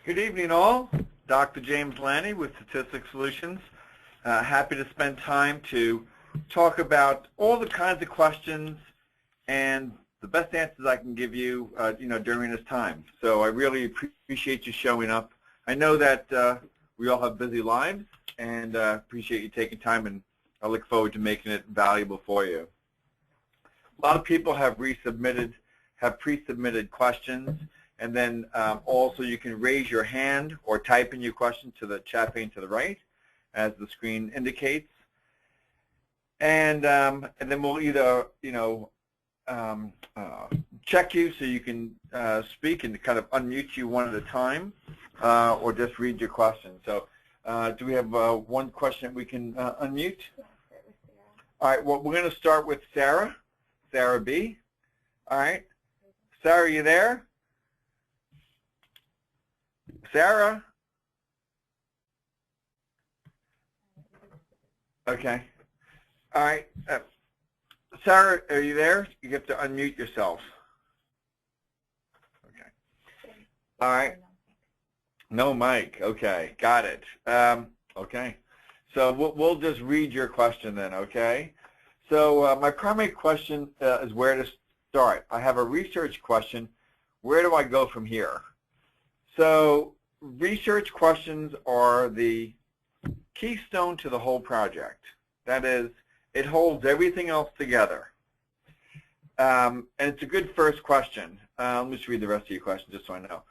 Good evening, all. Dr. James Lani with Statistics Solutions. Happy to spend time to talk about all the kinds of questions and the best answers I can give you, during this time. So I really appreciate you showing up. I know that we all have busy lives, and appreciate you taking time, and I look forward to making it valuable for you. A lot of people have pre-submitted questions. And then also you can raise your hand or type in your question to the chat pane to the right, as the screen indicates. And then we'll either check you so you can speak and kind of unmute you one at a time, or just read your question. So do we have one question that we can unmute? All right. Well, we're going to start with Sarah B. All right. Sarah, are you there? Sarah? Okay. All right. Sarah, are you there? You have to unmute yourself. Okay. All right. No mic. Okay. Got it. Okay. So we'll just read your question then, okay? So my primary question is where to start. I have a research question. Where do I go from here? So research questions are the keystone to the whole project. That is, it holds everything else together. And it's a good first question. Let me just read the rest of your question just so I know.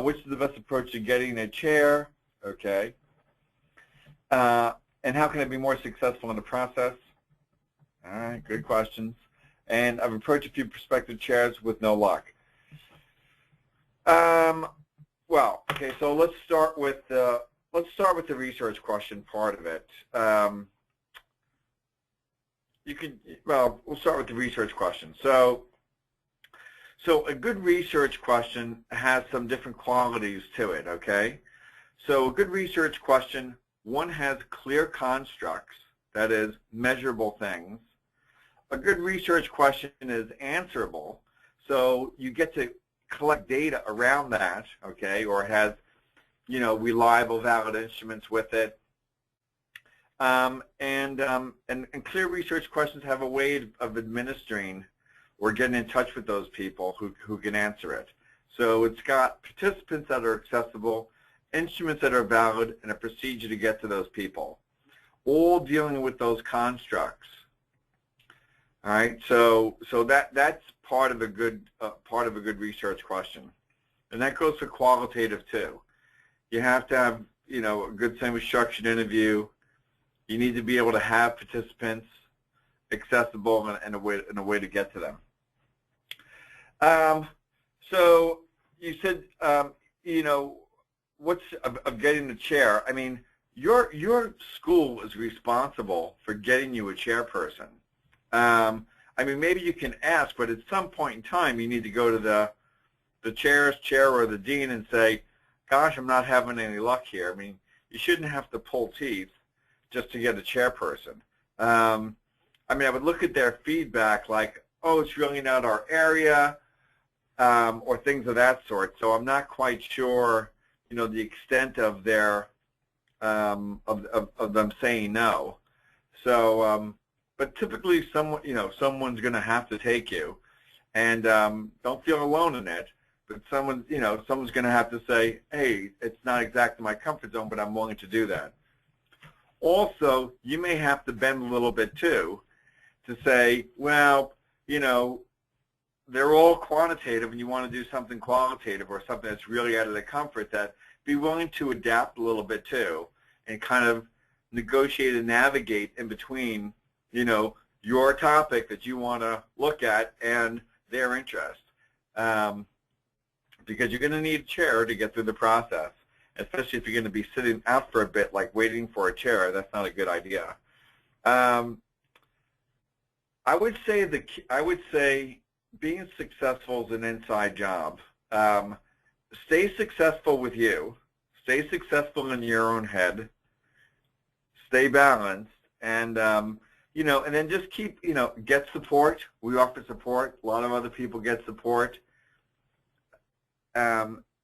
Which is the best approach to getting a chair? Okay. And how can I be more successful in the process? All right, good questions. And I've approached a few prospective chairs with no luck. Well, okay, so let's start with the research question part of it. We'll start with the research question. So a good research question has some different qualities to it, okay? So a good research question, one has clear constructs, that is, measurable things. A good research question is answerable, so you get to collect data around that, okay, or has, reliable, valid instruments with it. And clear research questions have a way of administering or getting in touch with those people who can answer it. So it's got participants that are accessible, instruments that are valid, and a procedure to get to those people, all dealing with those constructs. All right, so that's part of a good research question, and that goes for qualitative too. You have to have a good semi-structured interview. You need to be able to have participants accessible and a way to get to them. So you said what's of getting the chair? I mean, your school is responsible for getting you a chairperson. I mean, maybe you can ask, but at some point in time, you need to go to the chair or the dean and say, gosh, I'm not having any luck here. I mean, you shouldn't have to pull teeth just to get a chairperson. I mean, I would look at their feedback like, oh, it's really not our area, or things of that sort. So I'm not quite sure, the extent of their, of them saying no. So, but typically, someone's going to have to take you, and don't feel alone in it. But someone's going to have to say, "Hey, it's not exactly my comfort zone, but I'm willing to do that." Also, you may have to bend a little bit too, to say, "Well, they're all quantitative, and you want to do something qualitative or something that's really out of their comfort. That be willing to adapt a little bit too, and kind of negotiate and navigate in between." Your topic that you want to look at and their interest. Because you're going to need a chair to get through the process, especially if you're going to be sitting out for a bit, like waiting for a chair. That's not a good idea. I would say being successful is an inside job. Stay successful with you. Stay successful in your own head. Stay balanced, and and then just keep, get support. We offer support. A lot of other people get support.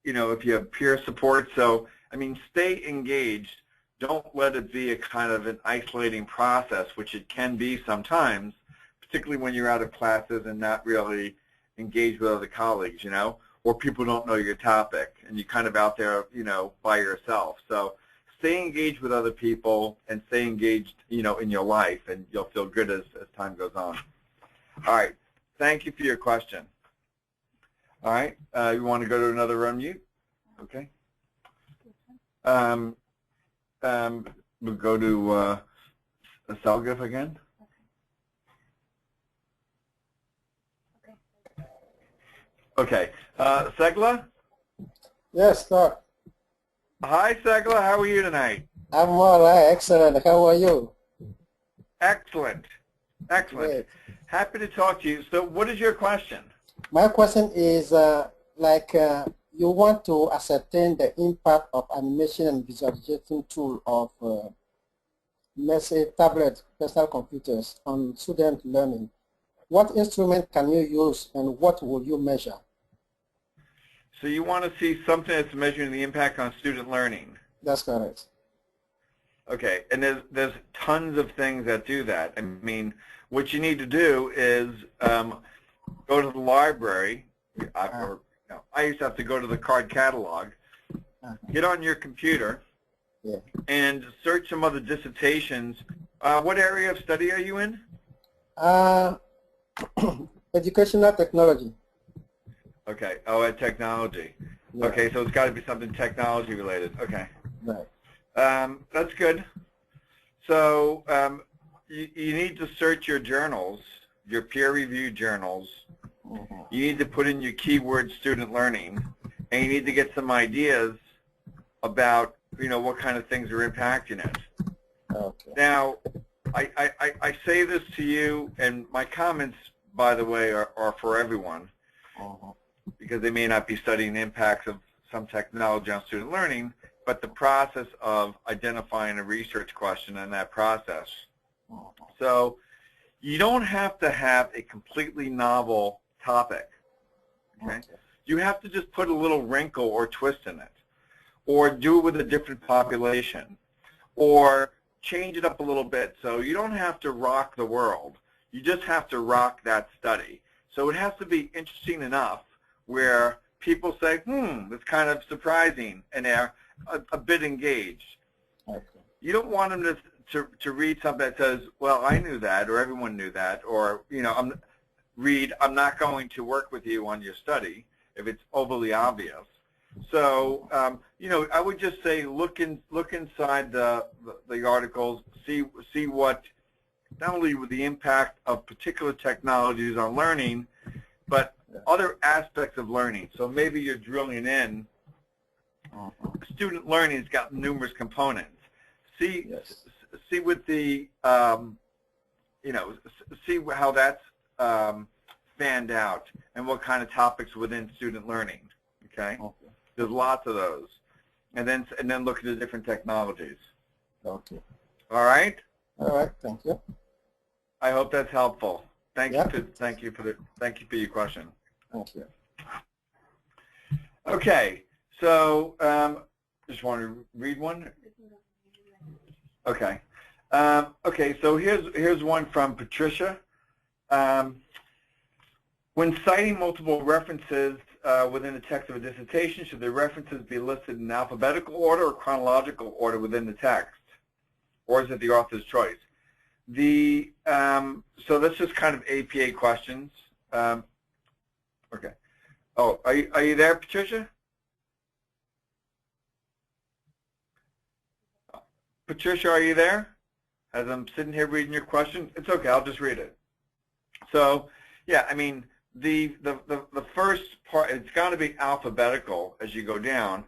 if you have peer support. So, I mean, stay engaged. Don't let it be a kind of an isolating process, which it can be sometimes, particularly when you're out of classes and not really engaged with other colleagues, or people don't know your topic and you're kind of out there, by yourself. So stay engaged with other people and stay engaged, in your life, and you'll feel good as time goes on. All right. Thank you for your question. All right. You want to go to another unmute? Okay. We'll go to Salgif again. Okay. Segla? Yes, sir. Hi, Segla. How are you tonight? I'm all right. Excellent. How are you? Excellent. Excellent. Great. Happy to talk to you. So what is your question? My question is, you want to ascertain the impact of animation and visualization tool of, let's say, tablet, personal computers on student learning. What instrument can you use and what will you measure? So you want to see something that's measuring the impact on student learning? That's correct. Okay, and there's tons of things that do that. I mean, what you need to do is go to the library. I used to have to go to the card catalog, get on your computer, and search some other dissertations. What area of study are you in? Educational technology. Okay, at technology. Yeah. Okay, so it's got to be something technology related. Okay. Right. That's good. So you need to search your journals, your peer-reviewed journals. You need to put in your keyword student learning, and you need to get some ideas about, what kind of things are impacting it. Okay. Now, I say this to you, and my comments, by the way, are for everyone, because they may not be studying the impacts of some technology on student learning, but the process of identifying a research question in that process. So you don't have to have a completely novel topic. Okay? You have to just put a little wrinkle or twist in it, or do it with a different population, or change it up a little bit. So you don't have to rock the world. You just have to rock that study. So it has to be interesting enough where people say, that's kind of surprising, and they're a bit engaged. You don't want them to read something that says, well, I knew that, or everyone knew that, or, I'm not going to work with you on your study if it's overly obvious. So, I would just say look inside the articles, see what, not only with the impact of particular technologies on learning, but other aspects of learning. So maybe you're drilling in. Student learning has got numerous components. See with the, see how that's fanned out and what kind of topics within student learning. Okay. There's lots of those, and then look at the different technologies. Okay. All right. All right. Thank you. I hope that's helpful. Thank you for your question. Thank you. Okay. So just want to read one. Okay. Okay. So here's one from Patricia. When citing multiple references within the text of a dissertation, should the references be listed in alphabetical order or chronological order within the text, or is it the author's choice? So that's just kind of APA questions. Okay. Oh, are you there, Patricia? Patricia, are you there? As I'm sitting here reading your question, it's okay. I'll just read it. So, yeah, I mean, the first part, it's got to be alphabetical as you go down,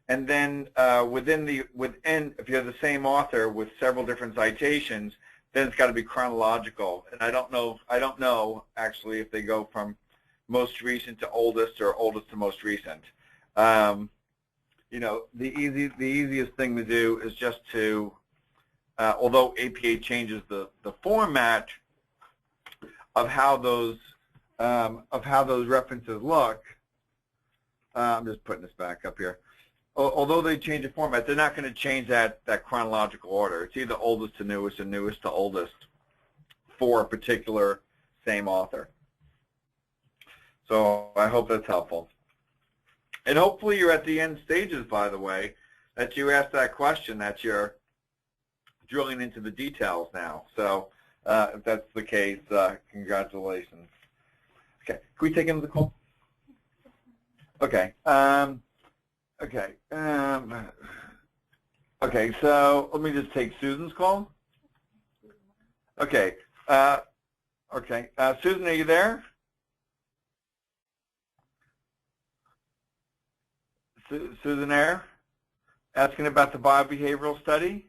and then within if you have the same author with several different citations, then it's got to be chronological. And I don't know actually if they go from most recent to oldest or oldest to most recent. The easiest thing to do is just to, although APA changes the format of how those references look, I'm just putting this back up here. Although they change the format, they're not going to change that chronological order. It's either oldest to newest and newest to oldest for a particular same author. So I hope that's helpful. And hopefully you're at the end stages, by the way, that you asked that question, that you're drilling into the details now. So if that's the case, congratulations. Okay, can we take another call? Okay. Okay. Okay, so let me just take Susan's call. Okay. Susan, are you there? Susan Ayer, asking about the biobehavioral study.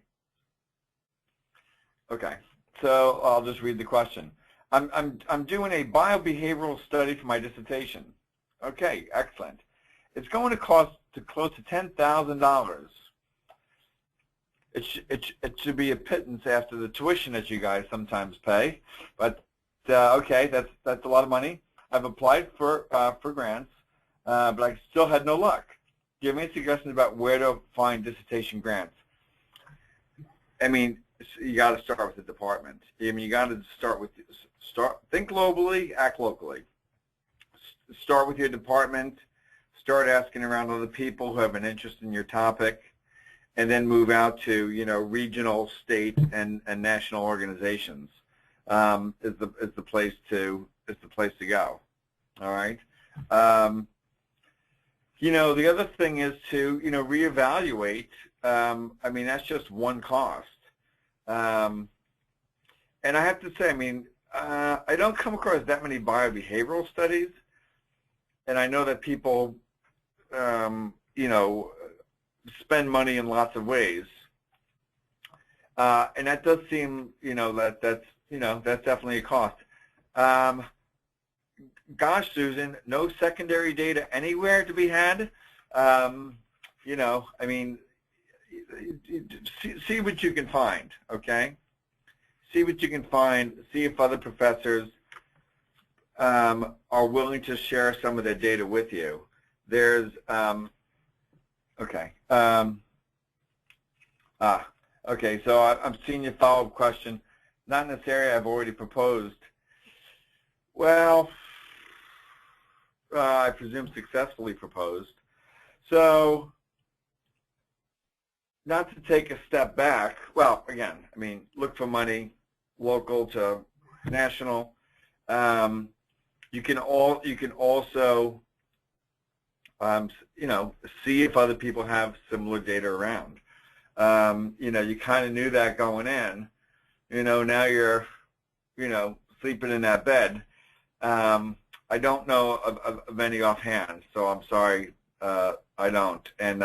Okay, so I'll just read the question. I'm doing a biobehavioral study for my dissertation. Okay, excellent. It's going to cost close to $10,000. It should be a pittance after the tuition that you guys sometimes pay, but okay, that's a lot of money. I've applied for grants, but I still had no luck. Do you have any suggestions about where to find dissertation grants? I mean, you got to start with the department. I mean, you got to think globally, act locally. Start with your department. Start asking around other people who have an interest in your topic, and then move out to regional, state, and national organizations. Is the place to go. All right. The other thing is to reevaluate. I mean, that's just one cost. And I have to say, I mean, I don't come across that many biobehavioral studies, and I know that people, spend money in lots of ways, and that does seem, that's definitely a cost. Gosh, Susan, no secondary data anywhere to be had. I mean, see what you can find, okay? See what you can find. See if other professors are willing to share some of their data with you. There's, okay. Okay, so I'm seeing your follow-up question. Not in this area I've already proposed. Well, I presume successfully proposed. So, not to take a step back, well, again, I mean, look for money, local to national. You can also, see if other people have similar data around. You kind of knew that going in. Now you're, sleeping in that bed. I don't know of any offhand, so I'm sorry, I don't. And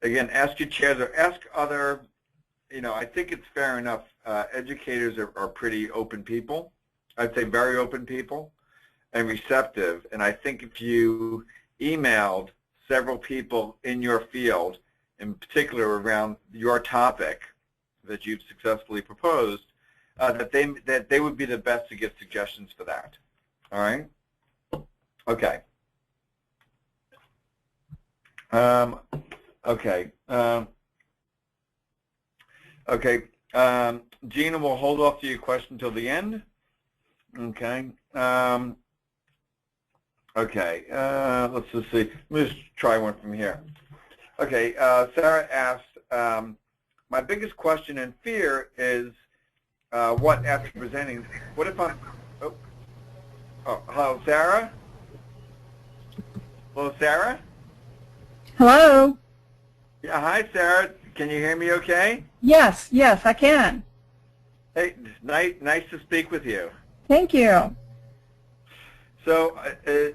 again, ask your chairs or ask other, I think it's fair enough. Educators are pretty open people. I'd say very open people and receptive. And I think if you emailed several people in your field, in particular around your topic that you've successfully proposed, that they would be the best to give suggestions for that. All right? Okay. Okay. Okay. Gina, we'll hold off to your question until the end. Okay. Okay. Let's just see. Let me just try one from here. Okay. Sarah asked, my biggest question and fear is what after presenting, what if I'm, hello, Sarah? Hello, Sarah? Hello? Yeah, hi, Sarah. Can you hear me okay? Yes, yes, I can. Hey, nice to speak with you. Thank you. So,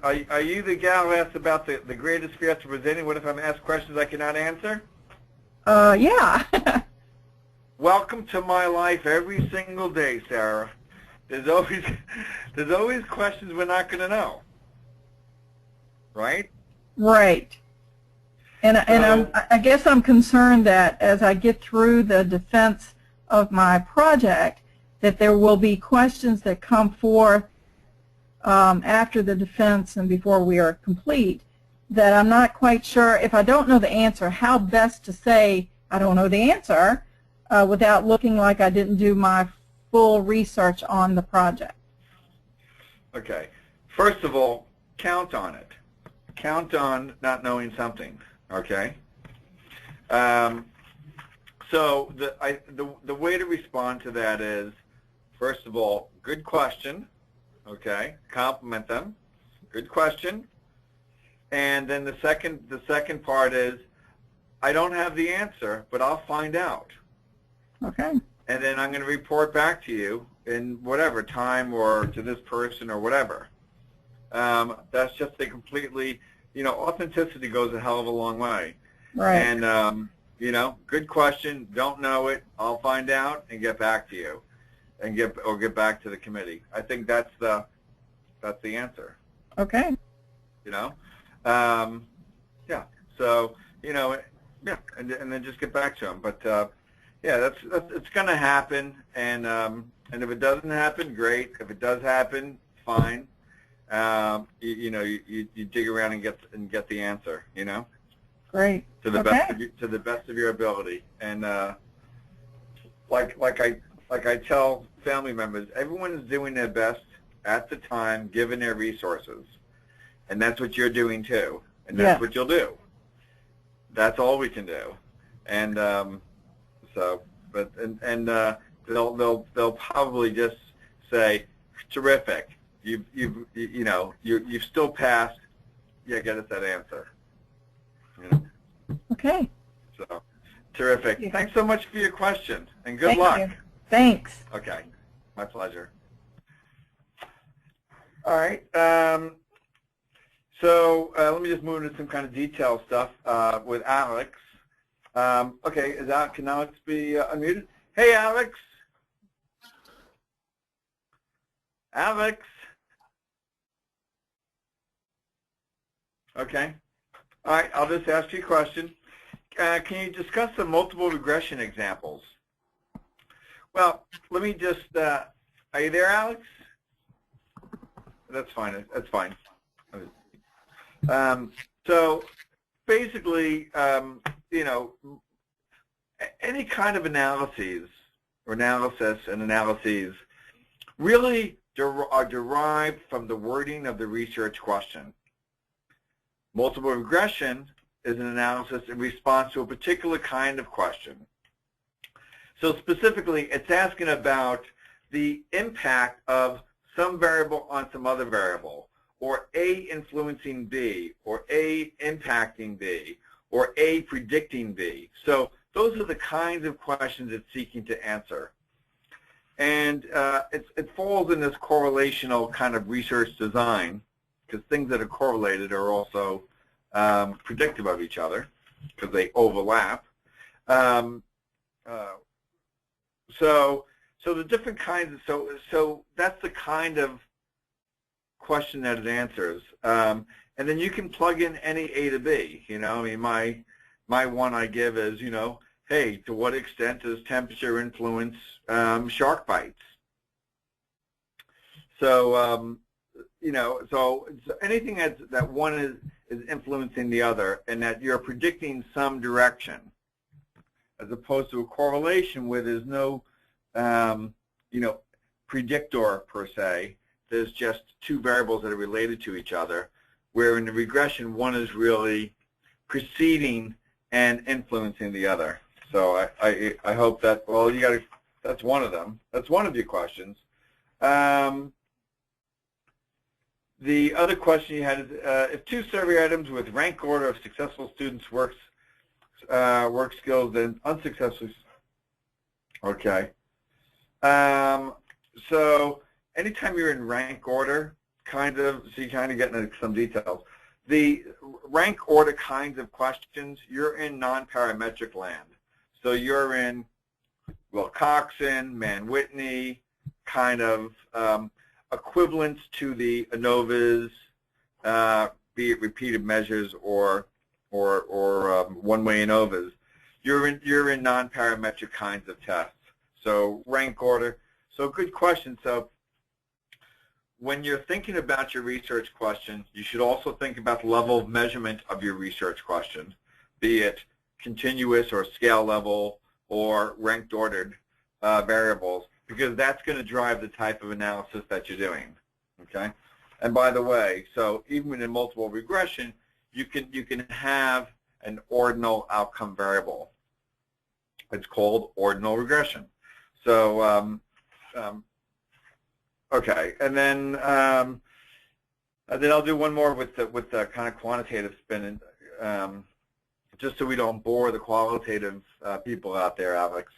are you the gal who asked about the greatest fear after presenting? What if I'm asked questions I cannot answer? Yeah. Welcome to my life every single day, Sarah. There's always questions we're not going to know. Right? Right. And I guess I'm concerned that as I get through the defense of my project, that there will be questions that come forth after the defense and before we are complete, that I'm not quite sure, if I don't know the answer, how best to say I don't know the answer without looking like I didn't do my full research on the project. Okay. First of all, count on it. Count on not knowing something, okay? So the way to respond to that is, first of all, good question, okay? Compliment them. Good question. And then the second part is, I don't have the answer, but I'll find out. Okay. And then I'm going to report back to you in whatever time or to this person or whatever. That's just a completely, authenticity goes a hell of a long way. Right. And, good question, don't know it, I'll find out and get back to you and get back to the committee. I think that's the answer. Okay. Yeah. So, yeah, and then just get back to them. But yeah, it's going to happen, and if it doesn't happen, great. If it does happen, fine. You dig around and get the answer. Great. To the best of your ability. And like I tell family members, everyone is doing their best at the time, given their resources, and that's what you're doing too, and that's what you'll do. That's all we can do, and they'll probably just say, terrific, you've still passed. Yeah, get us that answer. Okay. So, terrific. Yeah. Thanks so much for your question, and good luck. You. Thanks. Okay, my pleasure. All right. So let me just move into some kind of detailed stuff with Alex. Okay, can Alex be unmuted? Hey, Alex. Alex. Okay. All right, I'll just ask you a question. Can you discuss the multiple regression examples? Well, let me just, are you there, Alex? That's fine. That's fine. So basically, any kind of analyses really are derived from the wording of the research question. Multiple regression is an analysis in response to a particular kind of question. So specifically, it's asking about the impact of some variable on some other variable, or A influencing B, or A impacting B, or A predicting B. So those are the kinds of questions it's seeking to answer. And it falls in this correlational kind of research design, because things that are correlated are also predictive of each other, because they overlap. So the different kinds of, so that's the kind of question that it answers. And then you can plug in any A to B. I mean, my one I give is, hey, to what extent does temperature influence shark bites? So, so anything that one is influencing the other, and that you're predicting some direction, as opposed to a correlation where there's no, predictor per se. There's just two variables that are related to each other, where in the regression, one is really preceding and influencing the other. So I hope that, well, that's one of them. That's one of your questions. The other question you had is, if two survey items with rank order of successful students' work skills and unsuccessful, okay. So anytime you're in rank order, so you kind of get into some details. The rank order kinds of questions, you're in non-parametric land. So you're in, well, Coxon, Mann-Whitney, kind of equivalents to the ANOVAs, be it repeated measures or one-way ANOVAs. You're in non-parametric kinds of tests. So rank order. So good question. So when you're thinking about your research question, you should also think about the level of measurement of your research question, be it continuous or scale level or ranked ordered variables, because that's going to drive the type of analysis that you're doing. Okay. And by the way, so even in multiple regression, you can have an ordinal outcome variable. It's called ordinal regression. So okay, and then I'll do one more with the kind of quantitative spin, just so we don't bore the qualitative people out there, Alex.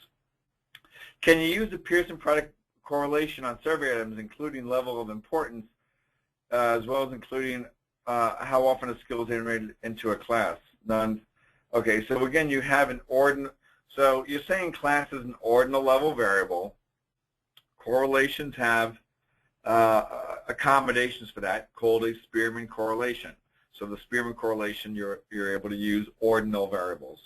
Can you use the Pearson product correlation on survey items, including level of importance, as well as including how often a skill is integrated into a class? None. Okay, so again, you have an ordinal. So you're saying class is an ordinal level variable. Correlations have accommodations for that called a Spearman correlation. So the Spearman correlation, you're able to use ordinal variables.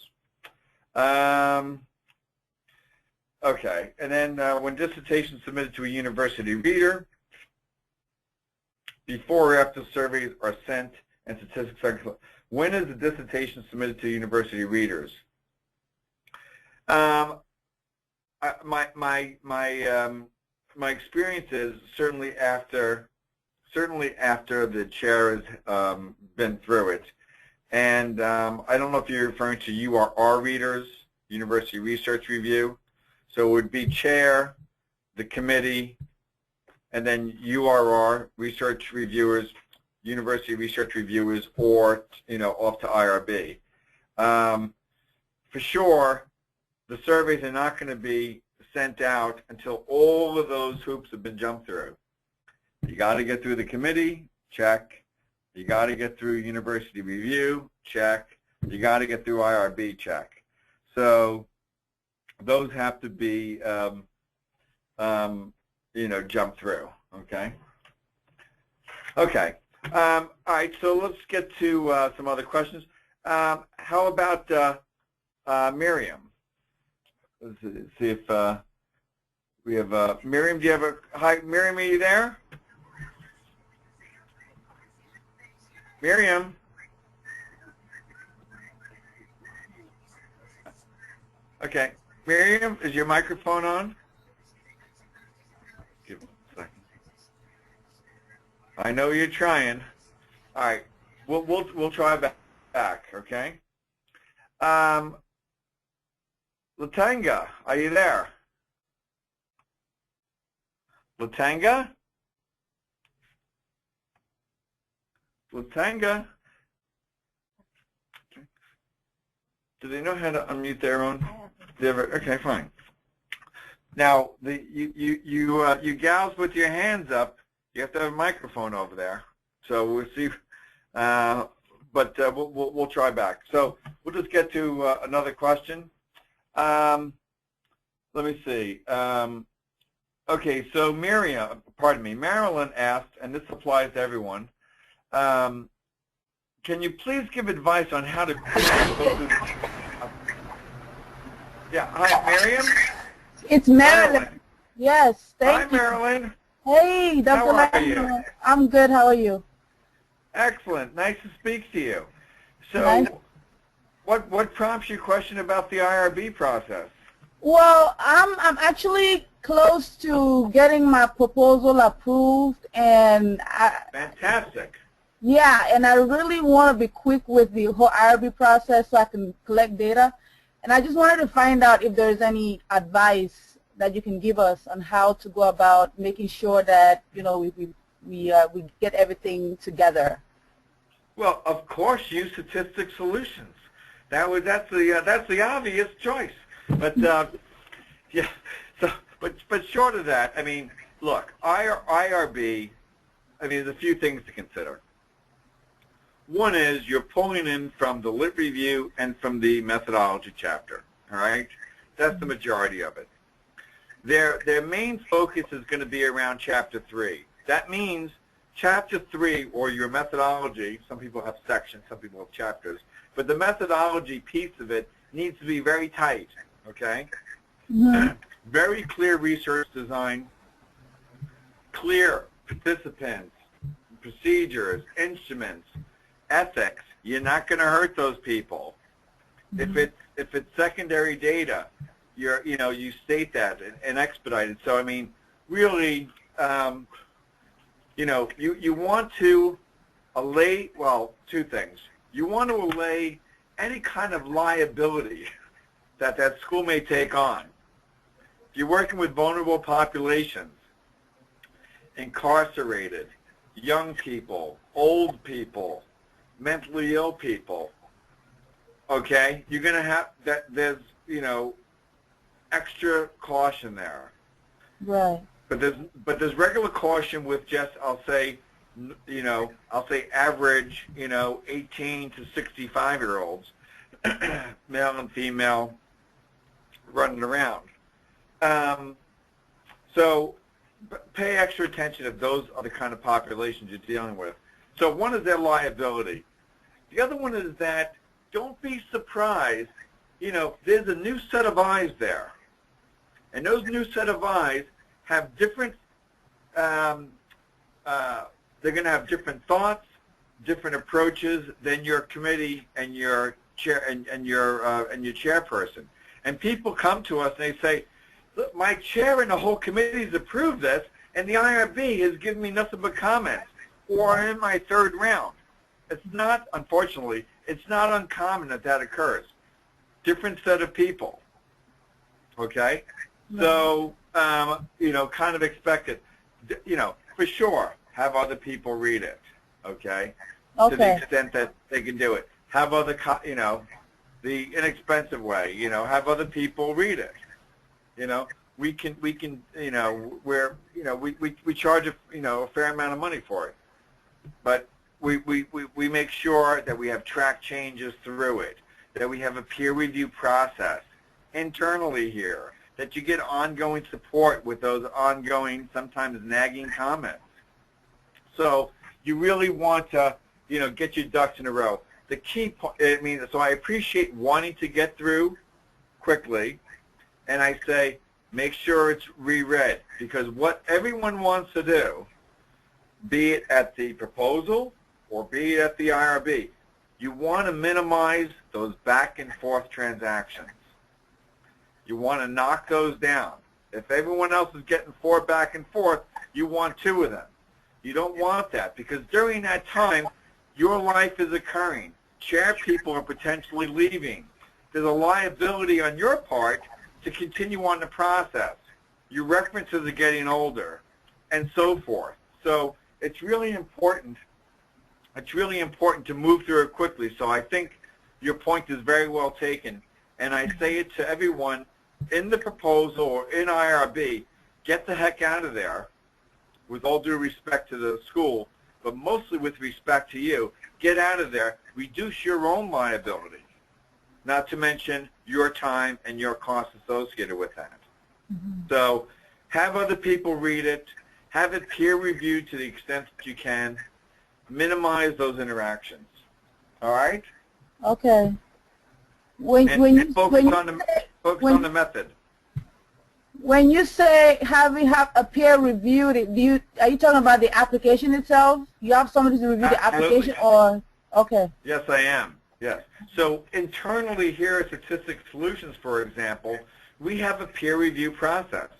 Okay, and then when dissertations submitted to a university reader, before or after surveys are sent and statistics are collected, when is the dissertation submitted to university readers? My experience is certainly after the chair has been through it, and I don't know if you're referring to URR readers, University Research Review. So it would be chair, the committee, and then URR, research reviewers, university research reviewers, or off to IRB. For sure, the surveys are not going to be sent out until all of those hoops have been jumped through. You got to get through the committee, check. You got to get through university review, check. You got to get through IRB, check. So those have to be, jumped through. Okay. Okay. All right. So let's get to some other questions. How about Miriam? Let's see if we have Miriam. Do you have a hi? Miriam, are you there? Miriam. Okay. Miriam, is your microphone on? Give it a second. I know you're trying. All right. We'll try back. Okay. Latanga, are you there? Latanga? Latanga? Do they know how to unmute their own? Okay, fine. Now, you gals with your hands up, you have to have a microphone over there. So we'll see, but we'll try back. So we'll just get to another question. Let me see. Okay, so Marilyn asked, and this applies to everyone, can you please give advice on how to go through the... Yeah, hi, Miriam? It's Marilyn. Yes, thank you. Hi, Marilyn. Hey, Dr. How are you? I'm good. How are you? Excellent. Nice to speak to you. So Nice. what prompts your question about the IRB process? Well, I'm actually close to getting my proposal approved, and Fantastic. yeah, and I really want to be quick with the whole IRB process so I can collect data. And I just wanted to find out if there's any advice that you can give us on how to go about making sure that we get everything together. Well, of course, use statistic solutions. That's the obvious choice. But yeah, so but short of that, I mean, look, IRB. I mean, there's a few things to consider. One is you're pulling in from the lit review and from the methodology chapter. All right, that's the majority of it. Their main focus is going to be around Chapter 3. That means Chapter 3, or your methodology. Some people have sections, some people have chapters, but the methodology piece of it needs to be very tight. Okay, very clear research design, clear participants, procedures, instruments, ethics. You're not going to hurt those people. Mhm. If it's secondary data, you state that and expedite it. So I mean, really, you want to allay, well, two things. You want to allay any kind of liability that school may take on. If you're working with vulnerable populations, incarcerated, young people, old people, mentally ill people, okay, you're going to have that. There's extra caution there. Right. But there's regular caution with just I'll say average 18 to 65-year-olds, male and female, running around. So pay extra attention if those are the kind of populations you're dealing with. So one is their liability. The other one is that don't be surprised. There's a new set of eyes there, and those new set of eyes have different. They're going to have different thoughts, different approaches than your committee and your chair and your chairperson. And people come to us and they say, "Look, my chair and the whole committee has approved this, and the IRB has given me nothing but comments, or I'm in my third round." It's not, unfortunately, it's not uncommon that occurs. Different set of people. Okay, so kind of expect it. For sure, have other people read it. Okay, to the extent that they can do it. Have other, the inexpensive way. Have other people read it. We can, we charge a fair amount of money for it, but we make sure that we have track changes through it, that we have a peer review process internally here, that you get ongoing support with those ongoing, sometimes nagging comments. So you really want to, get your ducks in a row. The key point, so I appreciate wanting to get through quickly, and I say make sure it's reread, because what everyone wants to do, be it at the proposal or be it at the IRB, you want to minimize those back and forth transactions. You want to knock those down. If everyone else is getting 4 back and forth, you want 2 of them. You don't want that, because during that time, your life is occurring. Chair people are potentially leaving. There's a liability on your part to continue on the process. Your references are getting older, and so forth. So it's really important. It's really important to move through it quickly. So I think your point is very well taken, and I say it to everyone in the proposal or in IRB, get the heck out of there, with all due respect to the school, but mostly with respect to you. Get out of there. Reduce your own liability, not to mention your time and your costs associated with that. Mm-hmm. So have other people read it. Have it peer reviewed to the extent that you can. Minimize those interactions. All right? Okay. Focus on the method. When you say have a peer review, are you talking about the application itself? You have somebody to review the application, or okay? Yes, I am. Yes. So internally here at Statistics Solutions, for example, we have a peer review process,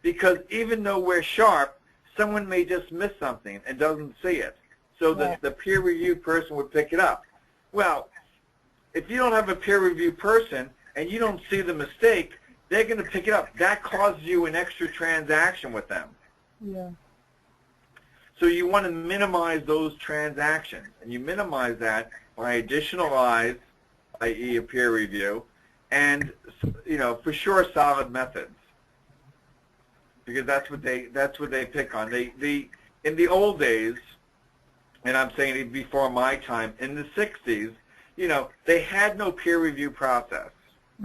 because even though we're sharp, someone may just miss something and doesn't see it. So the peer review person would pick it up. Well, if you don't have a peer review person and you don't see the mistake, they're going to pick it up. That causes you an extra transaction with them. Yeah. So you want to minimize those transactions, and you minimize that by additional eyes, i.e. a peer review, and for sure solid methods, because that's what they pick on. In the old days, and I'm saying it before my time, in the 60s, they had no peer review process.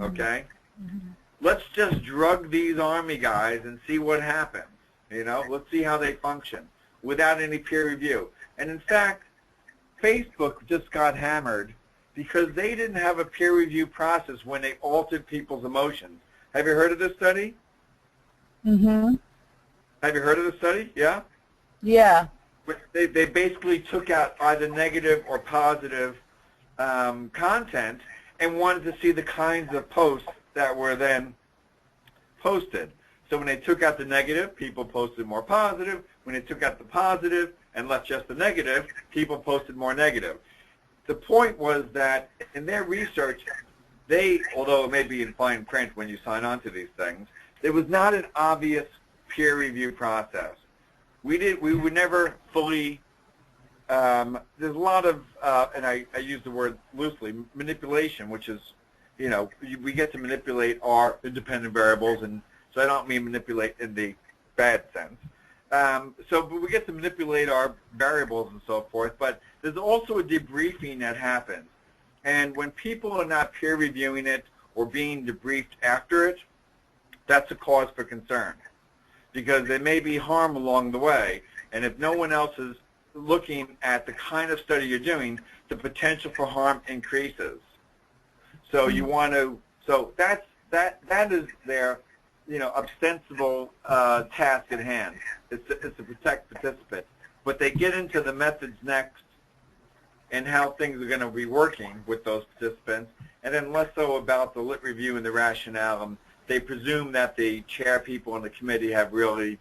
Okay. Mm-hmm. Let's just drug these Army guys and see what happens. Let's see how they function without any peer review. And in fact, Facebook just got hammered because they didn't have a peer review process when they altered people's emotions. Have you heard of this study? Mm-hmm. Have you heard of the study? Yeah? Yeah. They basically took out either negative or positive content and wanted to see the kinds of posts that were then posted. So when they took out the negative, people posted more positive. When they took out the positive and left just the negative, people posted more negative. The point was that in their research, although it may be in fine print when you sign on to these things, there was not an obvious peer review process. We would never fully, there's a lot of, and I use the word loosely, manipulation, which is, we get to manipulate our independent variables, and so I don't mean manipulate in the bad sense. But we get to manipulate our variables and so forth, but there's also a debriefing that happens. And when people are not peer reviewing it or being debriefed after it, that's a cause for concern, because there may be harm along the way. And if no one else is looking at the kind of study you're doing, the potential for harm increases. So you want to, that is their, ostensible task at hand. It's to protect participants. But they get into the methods next and how things are going to be working with those participants, and then less so about the lit review and the rationale. They presume that the chair people in the committee have really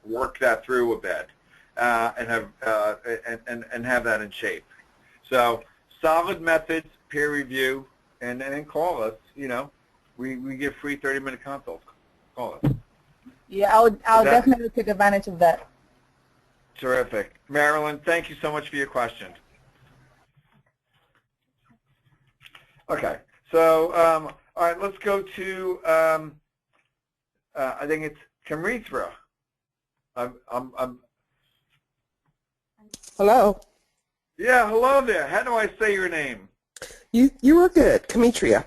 worked that through a bit and have that in shape. So solid methods, peer review, and then call us. We give free 30-minute consults. Call us. Yeah, I'll definitely take advantage of that. Terrific. Marilyn, thank you so much for your question. Okay, so all right, let's go to I think it's Kamrithra. Hello. Yeah, hello there. How do I say your name? You were good, Kamitria.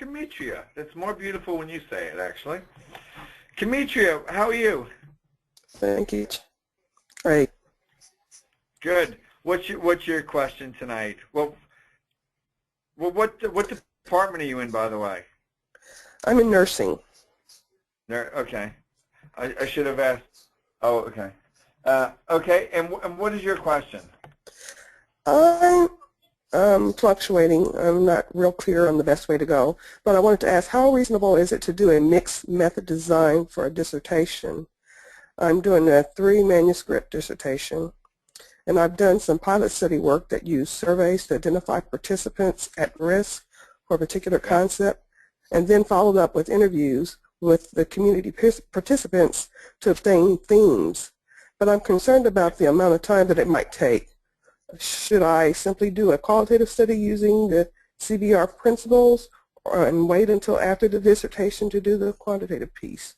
Kamitria. It's more beautiful when you say it, actually. Kamitria, how are you? Thank you. Great. Good. What's your question tonight? Well, what department are you in, by the way? I'm in nursing. Okay. I should have asked. Oh, okay. Okay, and what is your question? I'm fluctuating. I'm not real clear on the best way to go, but I wanted to ask, how reasonable is it to do a mixed method design for a dissertation? I'm doing a 3-manuscript dissertation, and I've done some pilot study work that use surveys to identify participants at risk for a particular concept, and then followed up with interviews with the community participants to obtain themes. But I'm concerned about the amount of time that it might take. Should I simply do a qualitative study using the CBR principles and wait until after the dissertation to do the quantitative piece?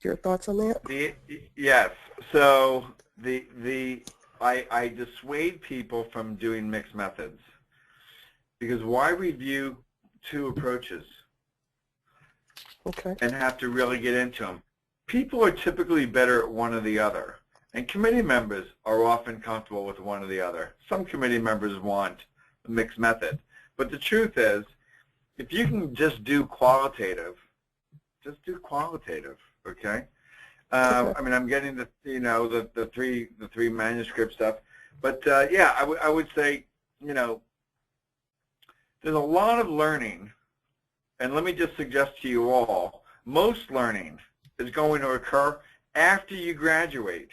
Your thoughts on that? Yes. So I dissuade people from doing mixed methods, because why review 2 approaches and have to really get into them? People are typically better at one or the other, and committee members are often comfortable with one or the other. Some committee members want a mixed method, but the truth is, if you can just do qualitative, just do qualitative. Okay. I mean, I'm getting the the three manuscript stuff, but yeah, I would say there's a lot of learning, and let me just suggest to you all, most learning is going to occur after you graduate.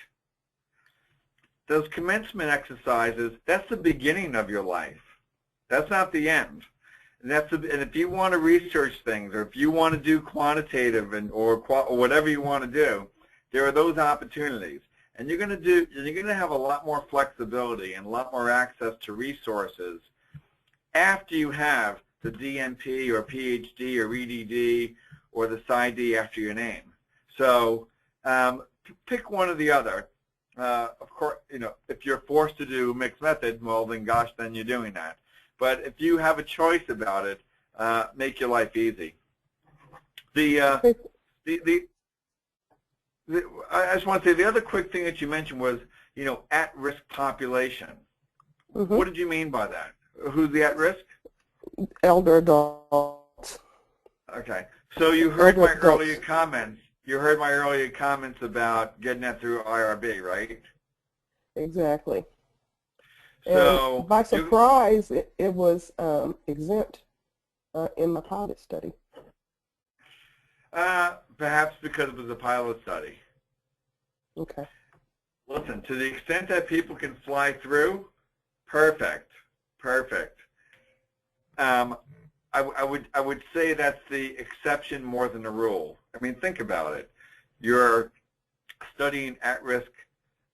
Those commencement exercises, that's the beginning of your life. That's not the end. And if you want to research things, or if you want to do quantitative or whatever you want to do, there are those opportunities. And you're going to have a lot more flexibility and a lot more access to resources after you have the DNP or PhD or EDD or the PsyD after your name. So pick one or the other. Of course, if you're forced to do mixed method, well then gosh, then you're doing that. But if you have a choice about it, make your life easy. I just want to say the other quick thing that you mentioned was, at-risk population. Mm-hmm. What did you mean by that? Who's the at-risk? Elder adults. Okay. So you heard my earlier comments. you heard my earlier comments about getting that through IRB, right? Exactly. So and by surprise, it was exempt in my pilot study. Perhaps because it was a pilot study. Okay. Listen, to the extent that people can fly through, perfect, perfect. I would say that's the exception more than the rule. I mean, think about it. You're studying at-risk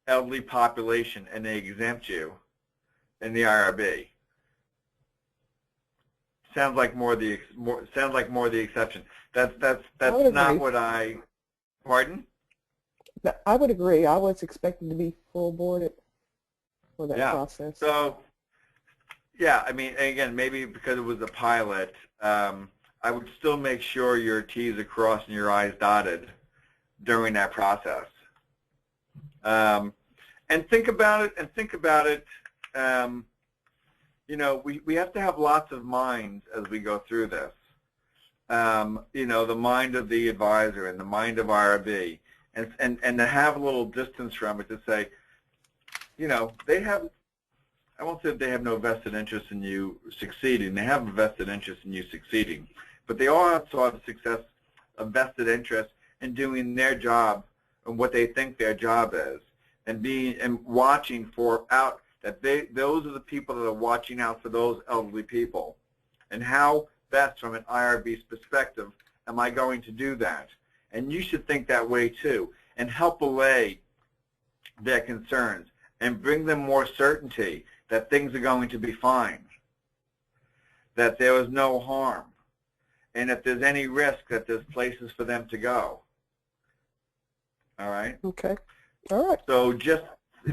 elderly population, and they exempt you in the IRB. Sounds like more the exception. That's not what I. Pardon? I would agree. I was expected to be full boarded for that process. So, yeah, I mean, again, maybe because it was a pilot, I would still make sure your T's are crossed and your I's dotted during that process. And think about it. You know, we have to have lots of minds as we go through this. You know, the mind of the advisor and the mind of IRB. And to have a little distance from it to say, you know, they have, I won't say that they have no vested interest in you succeeding. They have a vested interest in you succeeding. But they also have a vested interest in doing their job and what they think their job is, and watching for out that those are the people that are watching out for those elderly people. And how best from an IRB's perspective am I going to do that? And you should think that way too, and help allay their concerns and bring them more certainty that things are going to be fine, that there is no harm, and if there's any risk, that there's places for them to go. All right? Okay. All right. So just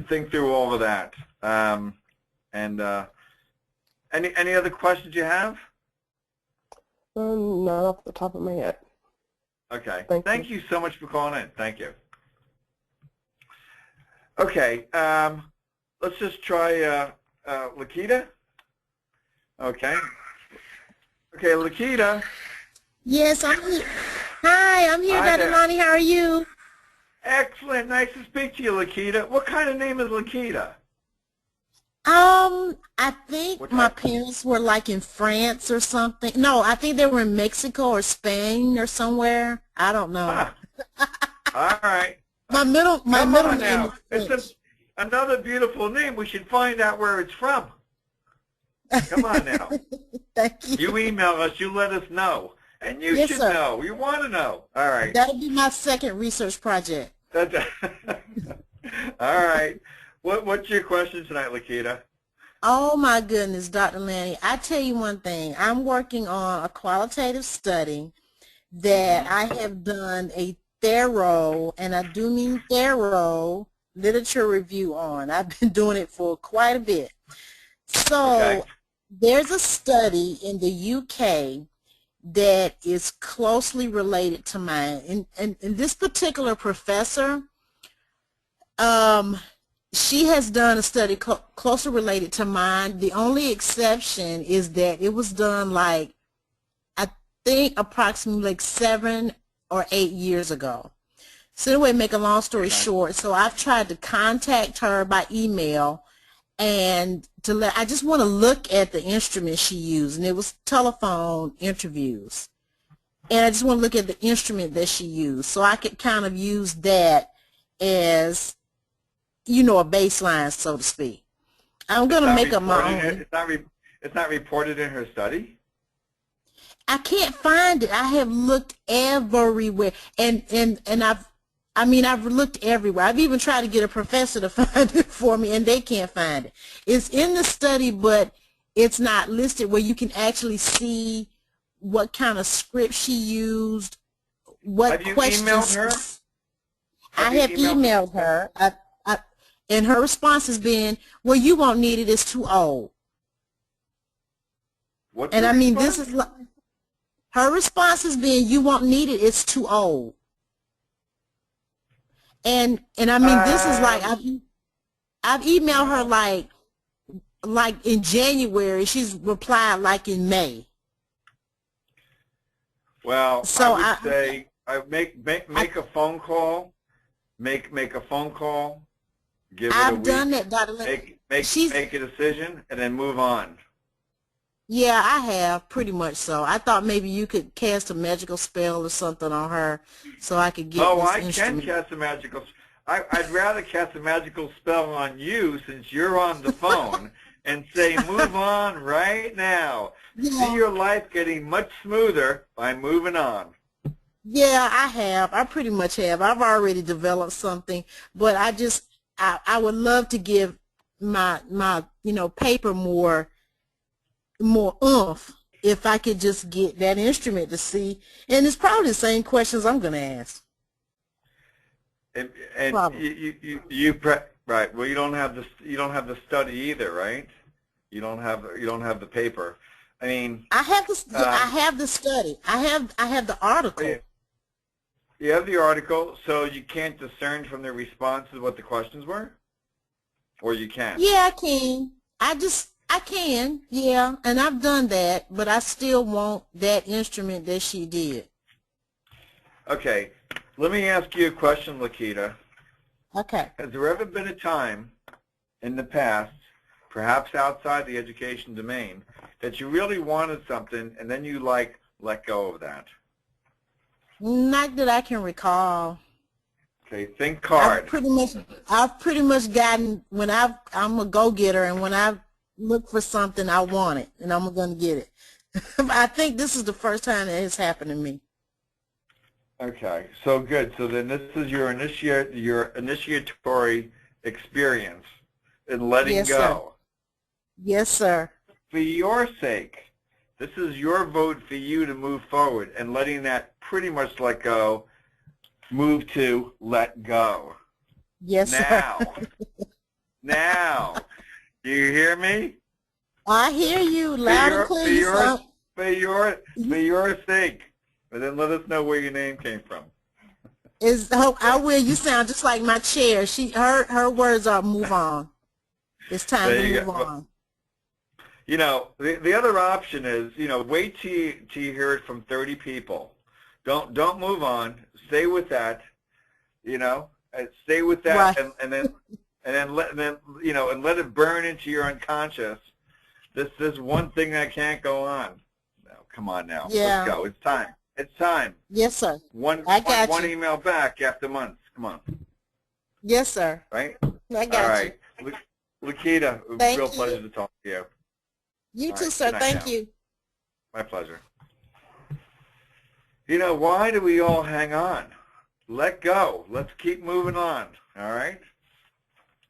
think through all of that. Any other questions you have? Not off the top of my head. Okay. Thank you so much for calling in. Thank you. Okay. Let's just try Lakita. Okay. Okay, Lakita. Yes, I'm here. Hi, I'm here, Hi Dr. there. Lani. How are you? Excellent. Nice to speak to you, Lakita. What kind of name is Lakita? I think What my type? parents were like in France or something. No, I think they were in Mexico or Spain or somewhere. I don't know. All right. My middle Come name on now. is French. It's another beautiful name. We should find out where it's from. Come on now. Thank you. You email us. You let us know. And you Yes, should sir. know. You want to know. All right. That'll be my second research project. All right. What's your question tonight, Lakita? Oh my goodness, Dr. Lani. I tell you one thing. I'm working on a qualitative study that I have done a thorough, and I do mean thorough, literature review on. I've been doing it for quite a bit. So there's a study in the UK that is closely related to mine. And this particular professor, she has done a study closely related to mine. The only exception is that it was done like, I think approximately like 7 or 8 years ago. So anyway, make a long story short, so I've tried to contact her by email and I just want to look at the instrument she used, and it was telephone interviews. And I just want to look at the instrument that she used, so I could kind of use that as, you know, a baseline, so to speak. I'm going to make up my own. It's not reported in her study? I can't find it. I have looked everywhere, and I've looked everywhere. I've even tried to get a professor to find it for me, and they can't find it. It's in the study, but it's not listed where you can actually see what kind of script she used, what questions. Have you emailed her? I have emailed her, and her response has been, well, you won't need it. It's too old. What's and her I mean, response? this is like, her response has been, you won't need it. It's too old. And I mean, this is like, I've emailed her like in January. She's replied like in May. Well, So I would say Make a phone call. Make a phone call. Give it a I've week. done that, Dr. Lani. Make a decision and then move on. Yeah, I have, pretty much so. I thought maybe you could cast a magical spell or something on her so I could get this instrument. Can cast a magical. I'd rather cast a magical spell on you since you're on the phone and say move on right now. Yeah. See your life getting much smoother by moving on. Yeah, I have. I pretty much have. I've already developed something, but I would love to give my paper more oomph if I could just get that instrument to see. And it's probably the same questions I'm going to ask. And right. Well, you don't have the study either, right? You don't have the paper. I mean, I have the study. I have the article. You have the article, so you can't discern from the responses what the questions were, or you can. Yeah, I can. I can, yeah, and I've done that, but I still want that instrument that she did. Okay, let me ask you a question, Lakita. Okay. Has there ever been a time in the past, perhaps outside the education domain, that you really wanted something and then you let go of that? Not that I can recall. Okay, think hard. I've pretty much gotten, when I'm a go-getter, and when I look for something, I want it, and I'm going to get it. I think this is the first time that has happened to me. Okay, so good. So then this is your initiatory experience in letting Yes, go. Sir. Yes, sir. For your sake, this is your vote for you to move forward, and letting that pretty much let go, move to let go. Yes, now. sir. Now. Do you hear me? I hear you loud and clear. For your sake. But then let us know where your name came from. I will. You sound just like my chair. Her words are move on. It's time to move on. You know, the other option is, wait till you hear it from 30 people. Don't move on. Stay with that. Stay with that, right. and then let it burn into your unconscious. This one thing that can't go on. No, come on now. Yeah. Let's go. It's time. It's time. Yes, sir. One email back after months. Come on. Yes, sir. Right? I got All right. you. Lakita, real pleasure to talk to you. You too, sir. Thank you. My pleasure. Why do we all hang on? Let go. Let's keep moving on. All right?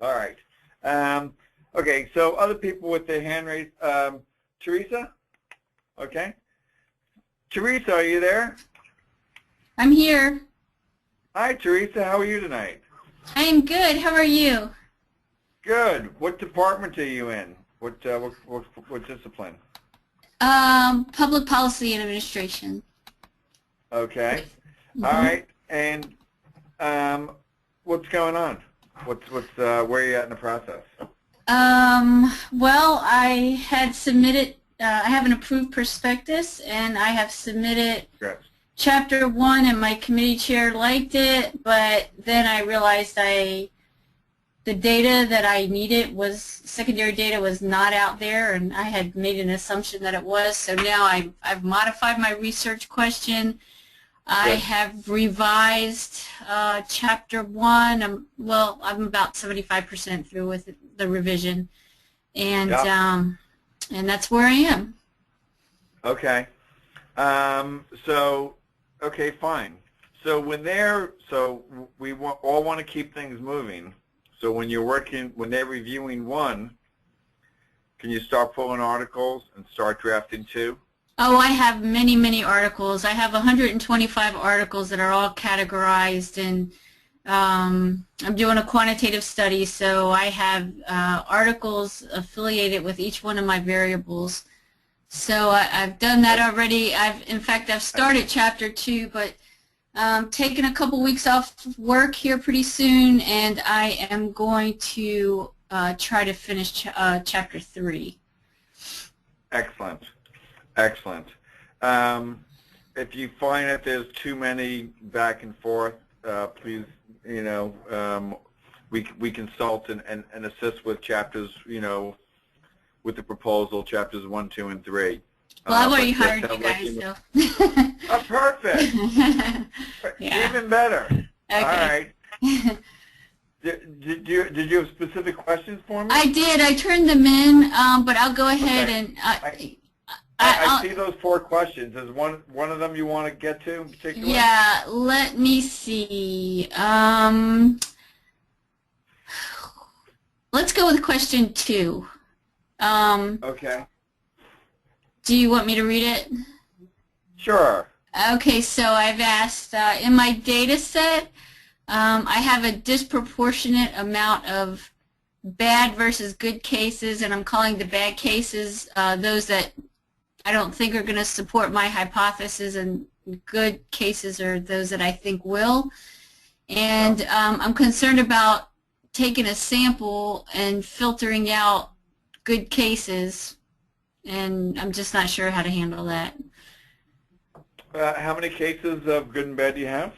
All right. Okay, so other people with their hand raised. Teresa? Okay. Teresa, are you there? I'm here. Hi, Teresa. How are you tonight? I am good. How are you? Good. What department are you in? What discipline? Public policy and administration. Okay. All right. And what's going on? Where are you at in the process? Well, I had submitted. I have an approved prospectus, and I have submitted Chapter 1, and my committee chair liked it, but then I realized the data that I needed secondary data was not out there, and I had made an assumption that it was, so now I've modified my research question. I have revised Chapter 1. I'm about 75% through with the revision, and that's where I am. Okay. Okay, fine. So we all want to keep things moving. So when they're reviewing 1, can you start pulling articles and start drafting 2? Oh, I have many, many articles. I have 125 articles that are all categorized, and I'm doing a quantitative study, so I have articles affiliated with each one of my variables. So I've done that already. In fact, I've started Chapter 2, but taking a couple weeks off work here pretty soon, and I am going to try to finish Chapter 3. Excellent. Excellent. And if you find that there's too many back and forth, please, we consult and assist with chapters, with the proposal, chapters 1, 2, and 3. Well, I've already hired you guys, so. Oh, perfect. Yeah. Even better. Okay. All right. Did you have specific questions for me? I did. I turned them in, but I'll go ahead and. I see those 4 questions. Is one of them you want to get to in particular? Yeah. Let me see. Let's go with question 2. Okay. Do you want me to read it? Sure. Okay, so I've asked, in my data set, I have a disproportionate amount of bad versus good cases, and I'm calling the bad cases those that I don't think are going to support my hypothesis, and good cases are those that I think will. And I'm concerned about taking a sample and filtering out good cases, and I'm just not sure how to handle that. How many cases of good and bad do you have?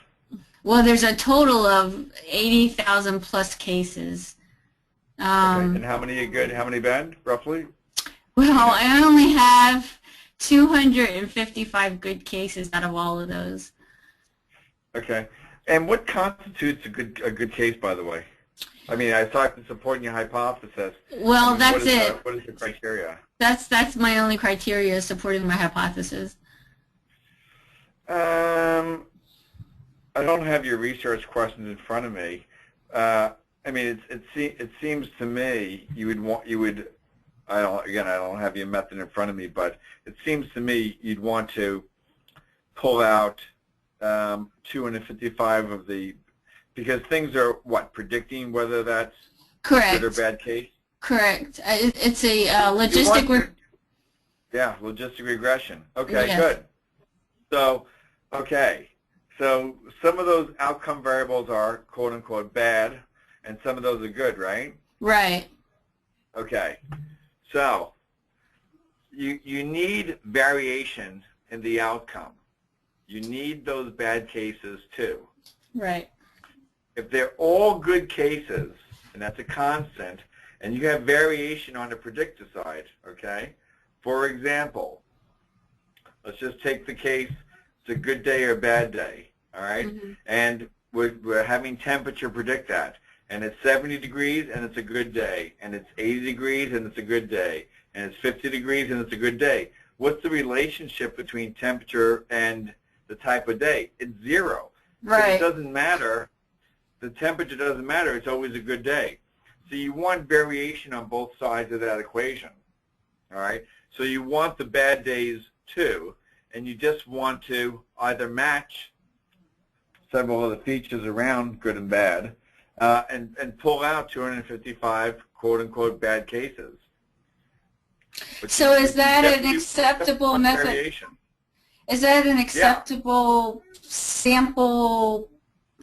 Well, there's a total of 80,000 plus cases. Okay. And how many are good, how many bad, roughly? Well, I only have 255 good cases out of all of those. Okay. And what constitutes a good case, by the way? I mean, I talked to supporting your hypothesis. Well, that's it. What is the criteria? That's my only criteria, supporting my hypothesis. I don't have your research questions in front of me. I mean, it seems to me I don't have your method in front of me, but it seems to me you'd want to pull out 255 of the, because things are predicting whether that's correct, good or bad case. Correct. It's a logistic. Yeah, logistic regression. Okay, yes. Good. So, okay. So some of those outcome variables are quote unquote bad, and some of those are good, right? Right. Okay. So you need variation in the outcome. You need those bad cases too. Right. If they're all good cases, and that's a constant, and you have variation on the predictor side, okay? For example, let's just take the case, it's a good day or a bad day, all right? Mm-hmm. And we're having temperature predict that. And it's 70 degrees and it's a good day. And it's 80 degrees and it's a good day. And it's 50 degrees and it's a good day. What's the relationship between temperature and the type of day? It's 0. Right. It doesn't matter. The temperature doesn't matter. It's always a good day. So you want variation on both sides of that equation, all right? So you want the bad days too, and you just want to either match several of the features around good and bad, and pull out 255 quote-unquote bad cases. So is that an acceptable method? Variation. Is that an acceptable sample?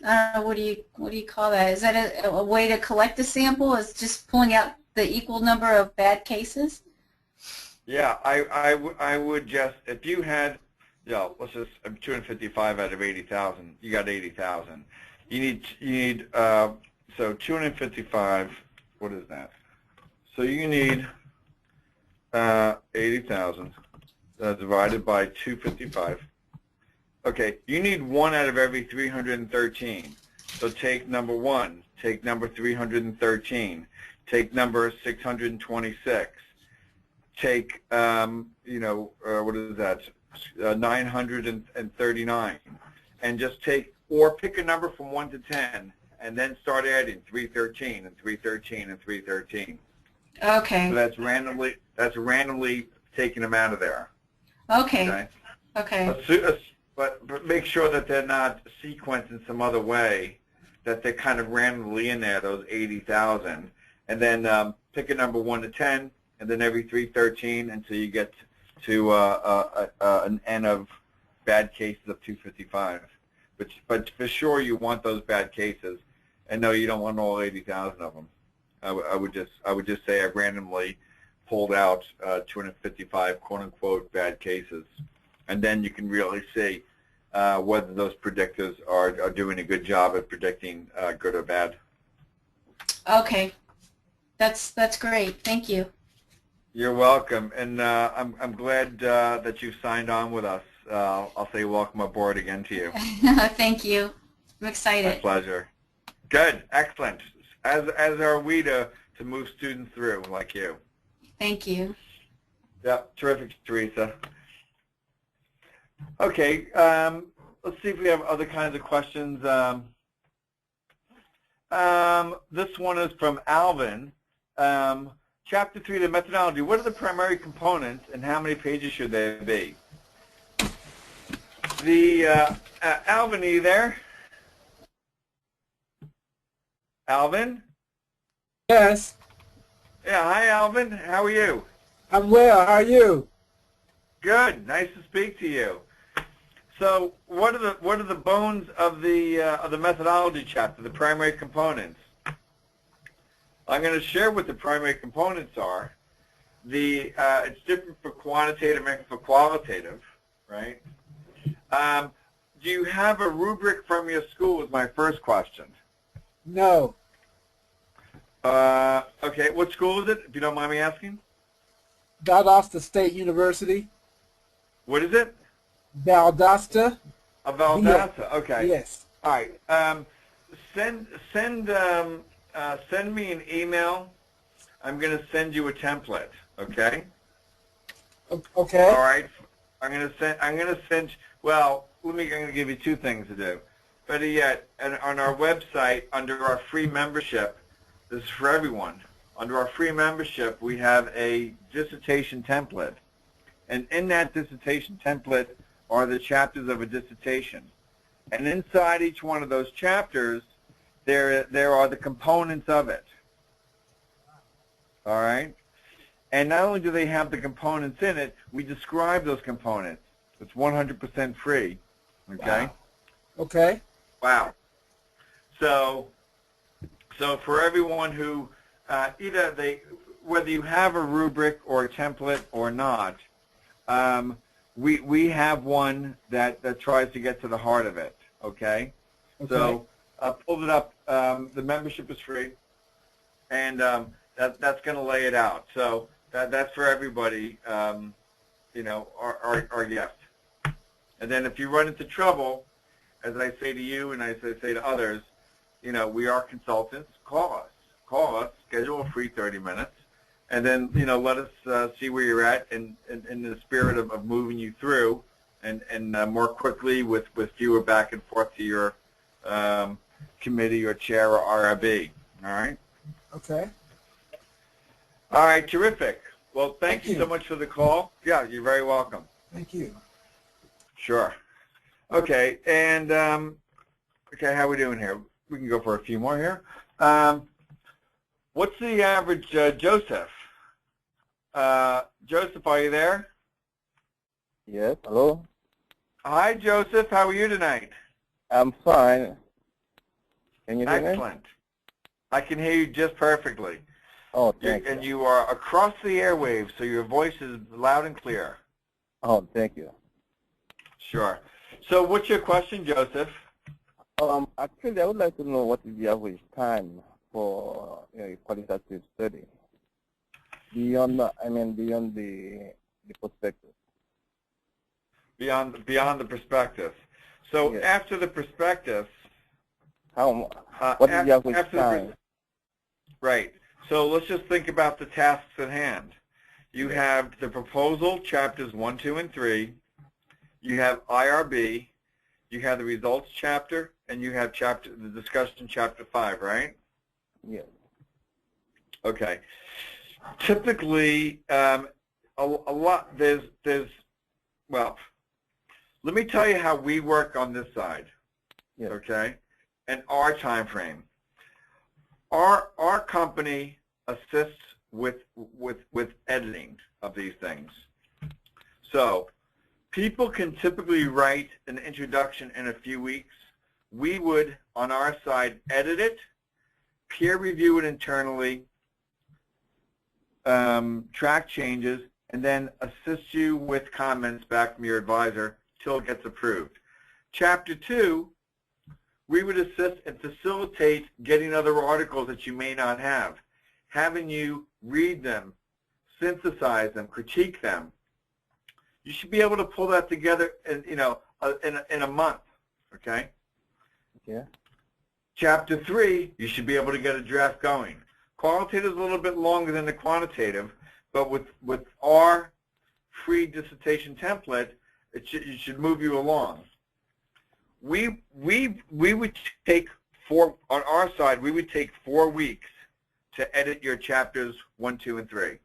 What do you call that? Is that a way to collect a sample? Is just pulling out the equal number of bad cases? Yeah, I would just, if you had, let's just 255 out of 80,000. You got 80,000. You need so 255. What is that? So you need 80,000 divided by 255. Okay, you need 1 out of every 313. So take number 1, take number 313, take number 626, take what is that? 939, and just take, or pick a number from 1 to 10, and then start adding 313 and 313 and 313. Okay. So that's randomly taking them out of there. Okay. Okay. But make sure that they're not sequenced in some other way, that they're kind of randomly in there, those 80,000, and then pick a number 1 to 10, and then every 313 until you get to an N of bad cases of 255. But for sure you want those bad cases, and no, you don't want all 80,000 of them. I would just say I randomly pulled out 255 quote unquote bad cases. And then you can really see whether those predictors are doing a good job at predicting good or bad. Okay, that's great. Thank you. You're welcome, and I'm glad that you've signed on with us. I'll say welcome aboard again to you. Thank you. I'm excited. My pleasure. Good, excellent. As are we to move students through like you. Thank you. Yep, terrific, Teresa. Okay, let's see if we have other kinds of questions. This one is from Alvin. Chapter 3, the methodology. What are the primary components and how many pages should they be? Alvin, are you there? Alvin? Yes. Yeah, hi Alvin. How are you? I'm well. How are you? Good. Nice to speak to you. So, what are the bones of the methodology chapter, the primary components? I'm going to share what the primary components are. It's different for quantitative and for qualitative, right? Do you have a rubric from your school is my first question. No. Okay, what school is it, if you don't mind me asking? Valdosta State University. What is it? Valdosta. Valdosta, okay. Yes. All right. Send me an email. I'm going to send you a template, okay? Okay. All right. I'm going to send, well, I'm going to give you two things to do. Better yet, on our website, under our free membership, this is for everyone. Under our free membership, we have a dissertation template. And in that dissertation template are the chapters of a dissertation. And inside each one of those chapters, there are the components of it. All right? And not only do they have the components in it, we describe those components. It's 100% free. Okay? Wow. Okay. Wow. So for everyone who, whether you have a rubric or a template or not, we have one that tries to get to the heart of it, okay? So I pulled it up. The membership is free, and that's going to lay it out. So that's for everybody, our guest. And then if you run into trouble, as I say to you and as I say to others, we are consultants. Call us, schedule a free 30 minutes, and then, let us see where you're at in the spirit of moving you through and more quickly with fewer back and forth to your committee or chair or RIB. All right? Okay. All right, terrific. Well, thank you so much for the call. Yeah, you're very welcome. Thank you. Sure. Okay, and okay, how are we doing here? We can go for a few more here. What's the average, Joseph? Joseph, are you there? Yes, hello? Hi, Joseph. How are you tonight? I'm fine. Can you hear me? Excellent. I can hear you just perfectly. Oh, thank you. And you are across the airwaves, so your voice is loud and clear. Oh, thank you. Sure. So what's your question, Joseph? Actually, I would like to know what is the average time for a qualitative study beyond the perspective. Beyond the prospectus. So yes. After the prospectus, what is the average time? Right. So let's just think about the tasks at hand. You have the proposal, chapters 1, 2, and 3. You have IRB. You have the results chapter, and you have the discussion chapter 5, right? Yes. Okay. Typically, a lot. Well, let me tell you how we work on this side. Yes. Okay, and our time frame. Our company assists with editing of these things. So people can typically write an introduction in a few weeks. We would, on our side, edit it, peer review it internally, track changes, and then assist you with comments back from your advisor till it gets approved. Chapter 2, we would assist and facilitate getting other articles that you may not have, having you read them, synthesize them, critique them. You should be able to pull that together in, in a month, okay? Yeah. Chapter 3, you should be able to get a draft going. Qualitative is a little bit longer than the quantitative, but with our free dissertation template, it should move you along. We would take on our side, we would take 4 weeks to edit your chapters 1, 2, and 3.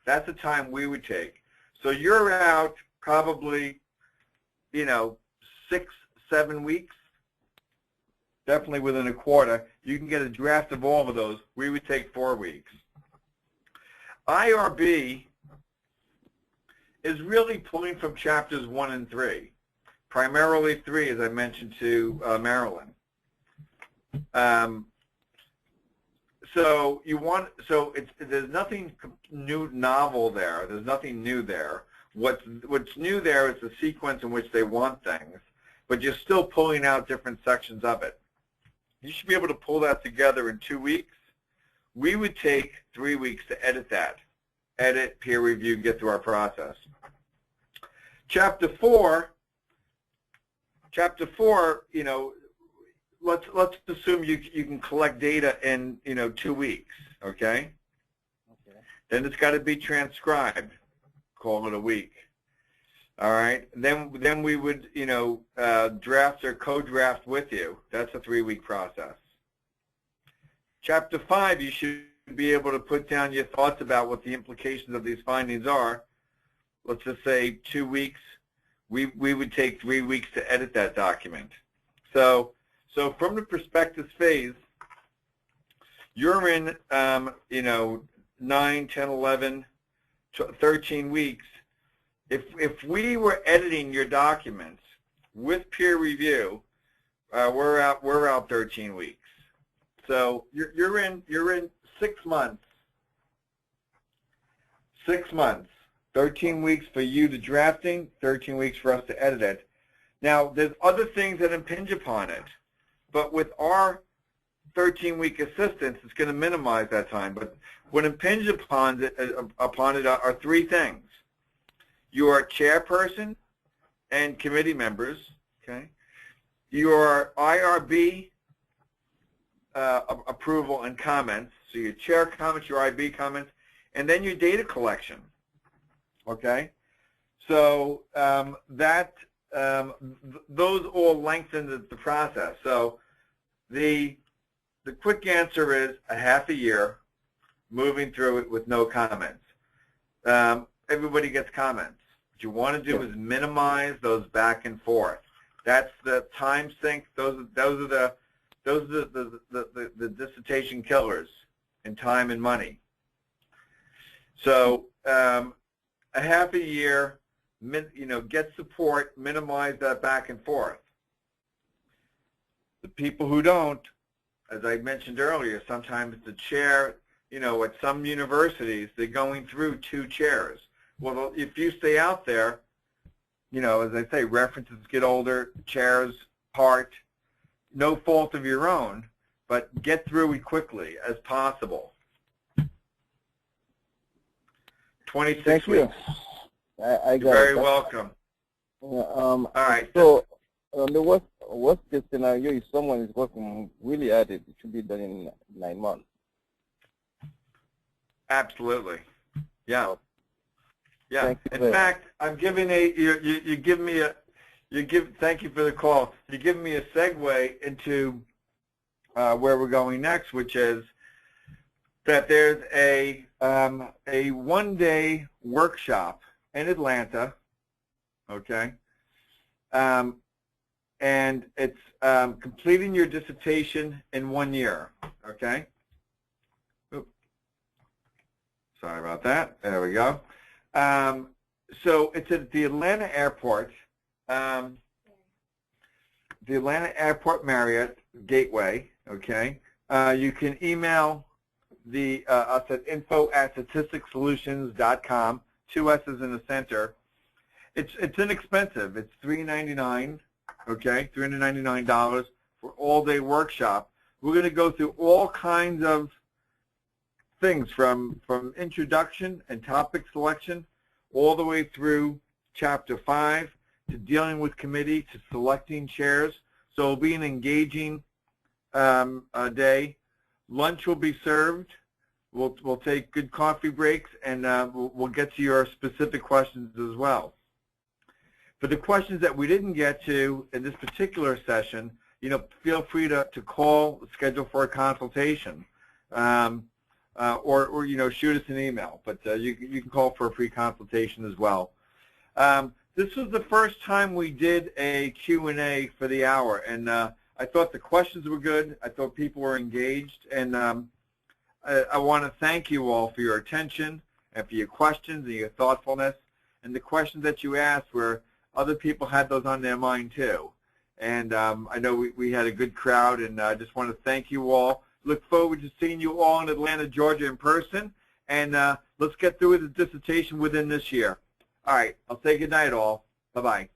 That's the time we would take. So you're out probably, 6, 7 weeks, definitely within a quarter. You can get a draft of all of those. We would take 4 weeks. IRB is really pulling from chapters 1 and 3, primarily 3, as I mentioned to Marilyn. There's nothing novel there. There's nothing new there. What's new there is the sequence in which they want things, but you're still pulling out different sections of it. You should be able to pull that together in 2 weeks. We would take 3 weeks to edit that. Edit, peer review, get through our process. Chapter 4, let's assume you can collect data in 2 weeks, okay? Okay. Then it's got to be transcribed. Call it a week. All right. Then we would draft or co-draft with you. That's a 3-week process. Chapter 5, you should be able to put down your thoughts about what the implications of these findings are. Let's just say 2 weeks. We would take 3 weeks to edit that document. So from the prospectus phase, you're in 9, 10, 11, 13 weeks. If we were editing your documents with peer review, we're out 13 weeks. So you're in 6 months. 6 months. 13 weeks for you to drafting, 13 weeks for us to edit it. Now, there's other things that impinge upon it, but with our 13-week assistance, it's going to minimize that time. But what impinges upon it are 3 things. Your chairperson and committee members, okay? Your IRB approval and comments, so your chair comments, your IB comments, and then your data collection. Okay, so those all lengthen the process. So the quick answer is a half a year, moving through it with no comments. Everybody gets comments. What you want to do is minimize those back and forth. That's the time sink. Those are the dissertation killers in time and money. So a half a year, get support, minimize that back and forth. The people who don't, as I mentioned earlier, sometimes the chair, at some universities, they're going through 2 chairs. Well, if you stay out there, as I say, references get older, chairs part, no fault of your own, but get through it quickly as possible. 26 Thank weeks. You. I got You're very it. welcome. All right. So the worst case scenario is someone is working really at it. It should be done in 9 months. Absolutely. Yeah. Yeah. Thank you. In fact, I'm giving thank you for the call. You're giving me a segue into where we're going next, which is that there's a 1-day workshop in Atlanta, okay, and it's completing your dissertation in 1 year, okay. Oops. Sorry about that. There we go. So it's at the Atlanta Airport, the Atlanta Airport Marriott Gateway, okay. You can email us at info@statisticsolutions.com 2 S's in the center. It's inexpensive. It's $3.99, okay, $399 for all-day workshop. We're going to go through all kinds of things from introduction and topic selection all the way through Chapter 5 to dealing with committee to selecting chairs. So it'll be an engaging day. Lunch will be served. We'll take good coffee breaks, and we'll get to your specific questions as well. For the questions that we didn't get to in this particular session, feel free to call, schedule for a consultation, or shoot us an email. But you can call for a free consultation as well. This was the first time we did a Q&A for the hour, and I thought the questions were good. I thought people were engaged, and I want to thank you all for your attention and for your questions and your thoughtfulness, and the questions that you asked were other people had those on their mind too. And I know we had a good crowd, and I just want to thank you all. Look forward to seeing you all in Atlanta, Georgia in person, and let's get through the dissertation within this year. All right, I'll say good night all. Bye-bye.